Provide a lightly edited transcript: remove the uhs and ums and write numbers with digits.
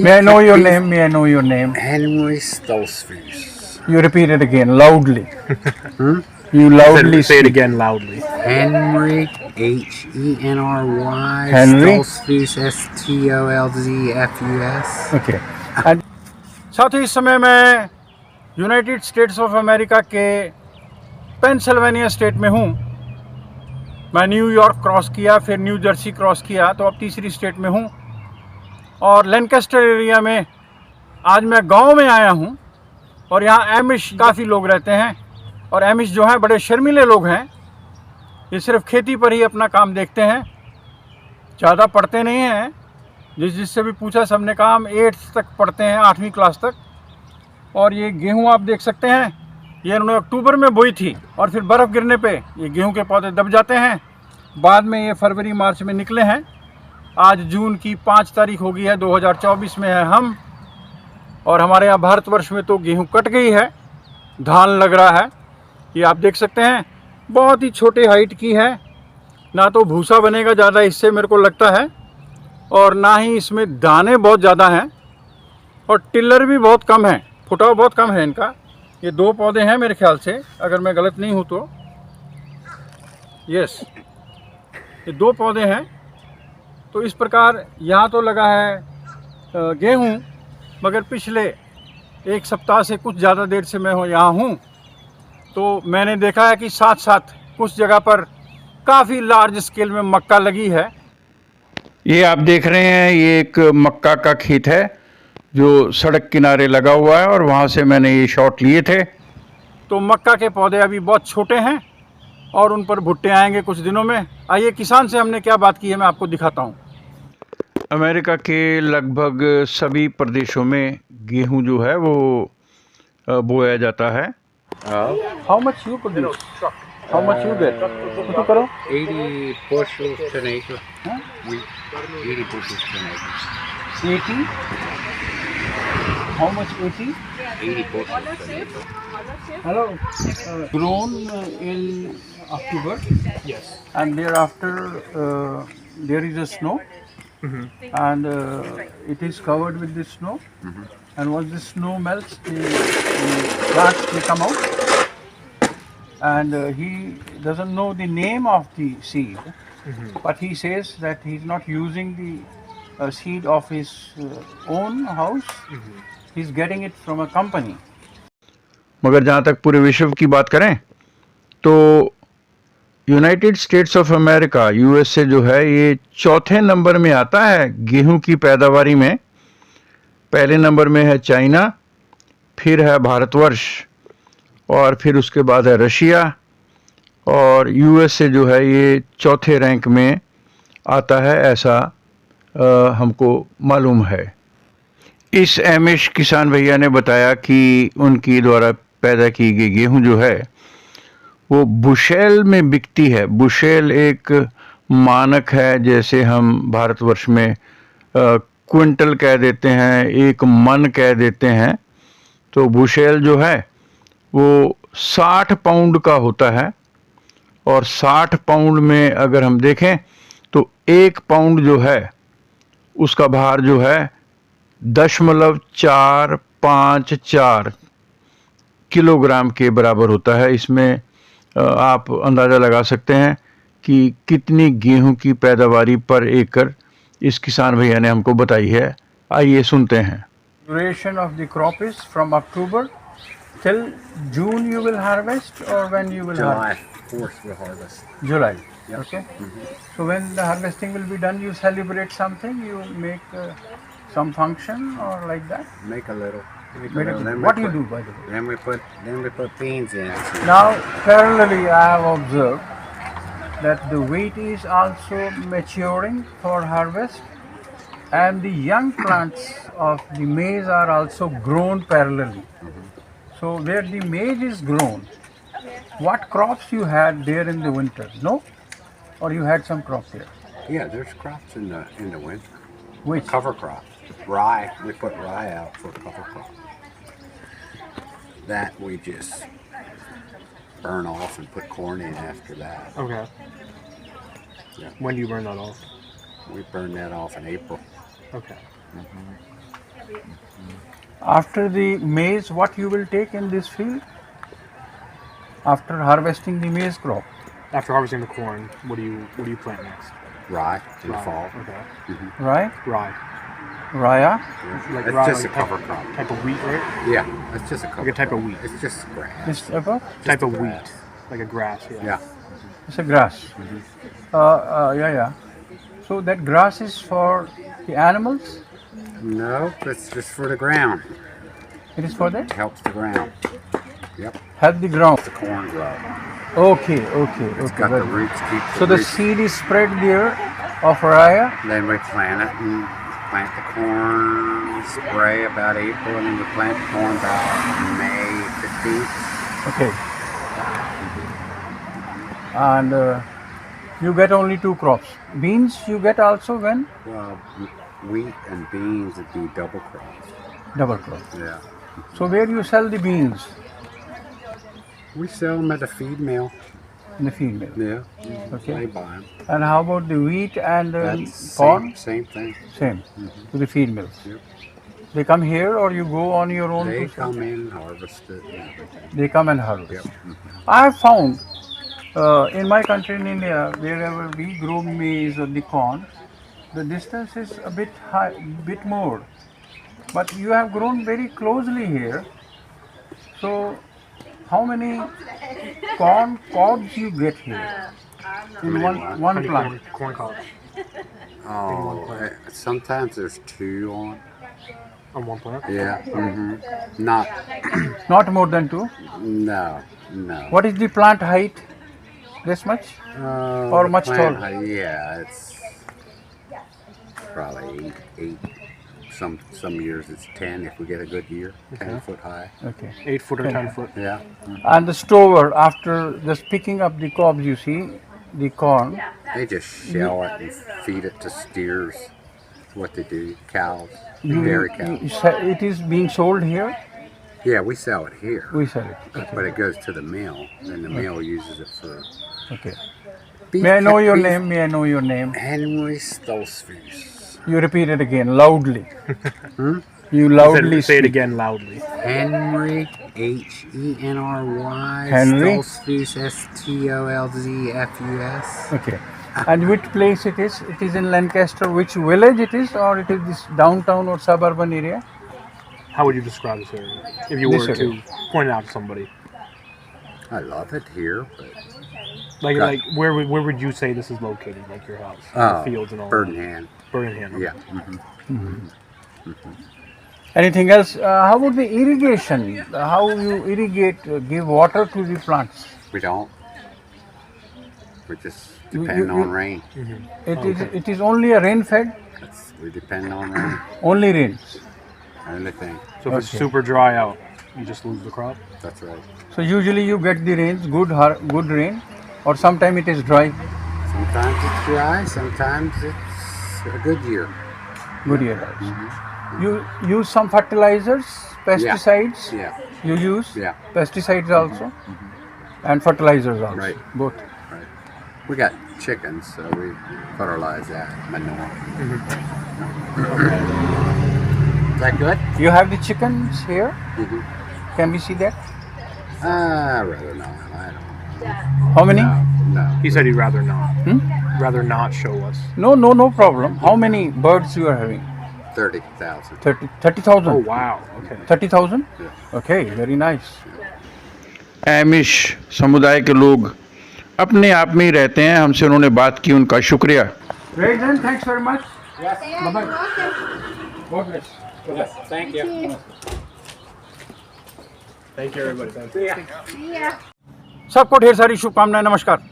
May I know your name? May I know your name? Henry Stoltzfus. You repeat it again loudly. You Say loudly it speak. again loudly. Henry Henry Henry? Stoltzfus Stolzfus. Okay. And साथ ही इस समय मैं United states of America के Pennsylvania state में हूँ। मैं New York cross किया, फिर न्यू जर्सी क्रॉस किया, तो अब तीसरी स्टेट में हूँ। और लैनकास्टर एरिया में आज मैं गांव में आया हूँ और यहाँ एमिश काफ़ी लोग रहते हैं। और एमिश जो हैं बड़े शर्मीले लोग हैं। ये सिर्फ खेती पर ही अपना काम देखते हैं, ज़्यादा पढ़ते नहीं हैं। जिससे भी पूछा सबने कहा हम 8th तक पढ़ते हैं, 8वीं क्लास तक। और ये गेहूँ आप देख सकते हैं, ये उन्होंने अक्टूबर में बोई थी और फिर बर्फ़ गिरने पे ये गेहूं के पौधे दब जाते हैं। बाद में ये फरवरी मार्च में निकले हैं। आज जून की 5 तारीख हो गई है, 2024 में है हम। और हमारे यहाँ भारतवर्ष में तो गेहूं कट गई है, धान लग रहा है। ये आप देख सकते हैं बहुत ही छोटे हाइट की है, ना तो भूसा बनेगा ज़्यादा इससे मेरे को लगता है, और ना ही इसमें दाने बहुत ज़्यादा हैं, और टिल्लर भी बहुत कम है, फुटाव बहुत कम है इनका। ये 2 पौधे हैं मेरे ख्याल से, अगर मैं गलत नहीं हूँ तो। यस, ये 2 पौधे हैं। तो इस प्रकार यहाँ तो लगा है गेहूँ, मगर पिछले 1 सप्ताह से कुछ ज़्यादा देर से मैं यहाँ हूँ, तो मैंने देखा है कि साथ साथ कुछ जगह पर काफ़ी लार्ज स्केल में मक्का लगी है। ये आप देख रहे हैं, ये एक मक्का का खेत है जो सड़क किनारे लगा हुआ है, और वहाँ से मैंने ये शॉट लिए थे। तो मक्का के पौधे अभी बहुत छोटे हैं और उन पर भुट्टे आएंगे कुछ दिनों में। आइए किसान से हमने क्या बात की है मैं आपको दिखाता हूँ। अमेरिका के लगभग सभी प्रदेशों में गेहूं जो है वो बोया जाता है। How much you produce? How much you get? तो करो 80 bushels to an acre. 80 bushels to an acre. 80? How much 80? 80 bushels to an acre. Hello. Grown in October. Yes. And thereafter there is a snow. And it is covered with the snow. And once the snow melts, the plants will come out. And he doesn't know the name of the seed, but he says that he's not using the seed of his own house. He's getting it from a company. मगर जहाँ तक पूरे विश्व की बात करें तो United states of America USA जो है ये 4थे नंबर में आता है गेहूं की पैदावारी में। पहले नंबर में है चाइना, फिर है भारतवर्ष, और फिर उसके बाद है रशिया, और यूएसए जो है ये 4थे रैंक में आता है, ऐसा हमको मालूम है। इस एमिश किसान भैया ने बताया कि उनकी द्वारा पैदा की गई गेहूं जो है वो बुशेल में बिकती है। बुशेल एक मानक है, जैसे हम भारतवर्ष में क्विंटल कह देते हैं, एक मन कह देते हैं। तो बुशेल जो है वो 60 पाउंड का होता है, और 60 पाउंड में अगर हम देखें तो 1 पाउंड जो है उसका भार जो है 0.454 किलोग्राम के बराबर होता है। इसमें आप अंदाज़ा लगा सकते हैं कि कितनी गेहूं की पैदावारी पर एकड़ इस किसान भैया ने हमको बताई है। आइए सुनते हैं। Duration of the crop is from October till June you will harvest, or when you will July harvest? 4th we'll harvest. July. Yep. Okay. So when the harvesting will be done, you celebrate something, you make some function or like that? Make a little. What do you do, by the way? Then we put beans in. Now parallelly I have observed that the wheat is also maturing for harvest, and the young plants of the maize are also grown parallelly. So where the maize is grown, what crops you had there in the winter? No? Or you had some crop there? Yeah, there's crops in the winter. Which? Cover crops. Rye. We put rye out for cover crop. That we just burn off and put corn in after that. Okay. Yeah. When do you burn that off? We burn that off in April. Okay. After the maize, what you will take in this field? After harvesting the maize crop, After harvesting the corn, what do you plant next? Rye in the Rye. fall. Okay. right? Rye. Raya. Like It's rye, just like a cover crop. type of wheat, right? Yeah, it's just a cover Like a type crop. of wheat. It's just grass. This about? Type of grass. wheat. Like a grass, yeah. Yeah. It's a grass. Yeah. So that grass is for the animals. No, it's just for the ground. It is for that. It helps the ground. Yep. Help the ground. The corn grow. Okay. It's got very the good. roots. Keep So the roots. seed is spread there of raya. Then we plant it and plant the corn. Spray about April, and then we plant the corn about May 15th. Okay. And you get only 2 crops. Beans you get also when? Well, wheat and beans would be double crops. Double crop. Yeah. So where you sell the beans? We sell them at the feed mill. In the field mill. Yeah. Okay. They buy them. And how about the wheat and That's corn? same thing. Same. To the feed mills. Yep. They come here or you go on your own? They to sell? come in, harvest it, and everything. They come and harvest. Yep. I have found in my country in India, wherever we grow maize or the corn, the distance is a bit high, bit more. But you have grown very closely here. So, how many corn cobs you get here in many one what? one How many plant? corn cobs Oh, sometimes there's 2 on. on one plant? Yeah. Not. Not more than 2. No. What is the plant height? This much? Or the much plant taller? height, yeah, it's probably 8. Some years it's 10 if we get a good year. 10 foot high. Okay. 8 foot or 10 foot? Yeah. And the stover, after just picking up the cobs, you see, the corn, They just shell it and feed it to steers. That's what they do. Cows. you, Dairy you cows. se- it is being sold here. Yeah, we sell it here. We sell it. But it goes to the mill. Then the mill uses it for Okay. beef. May I know your beef- name? May I know your name? Henry Stolzfus. You repeat it again loudly. You Say loudly it speak. again loudly. Henry Henry Henry? Stolzfus Stolzfus. Okay. And which place it is? It is in Lancaster. Which village it is, or it is this downtown or suburban area? How would you describe this area? If you This were area. to point it out to somebody. I love it here, but Like where would you say this is located? Like your house? The fields and all Birmingham. that? Birmingham. Yeah. Anything else? How about the irrigation? How you irrigate? Give water to the plants? We don't. We just You- depend you- on rain. It is only a rain fed. We depend on rain. Only rains. Only thing. So if it's Okay. super dry out, you just lose the crop? That's right. So usually you get the rains, good rain, or sometime it is dry. Sometimes it's dry. Sometimes it's a good year. Good year. You use some fertilizers, pesticides. Yeah. You use Yeah. pesticides also, and fertilizers also. Right. Both. Right. We got chickens, so we fertilize that manure. Is that good? You have the chickens here. Mhm. Can we see that? Rather not. I don't. How many? No. He said he'd rather not. Hmm? Rather not show us. No problem. How many birds you are having? 30,000. 30,000. Oh wow. Okay. 30,000? Yeah. Okay, very nice. Amish समुदाय के लोग अपने आप में ही रहते हैं। हमसे उन्होंने बात की, उनका शुक्रिया। Great then, thanks very much. Yes. Bye-bye. God bless. Yes. Thank you. Thank you everybody. Thank you. सबको ढेर सारी शुभकामनाएं, नमस्कार।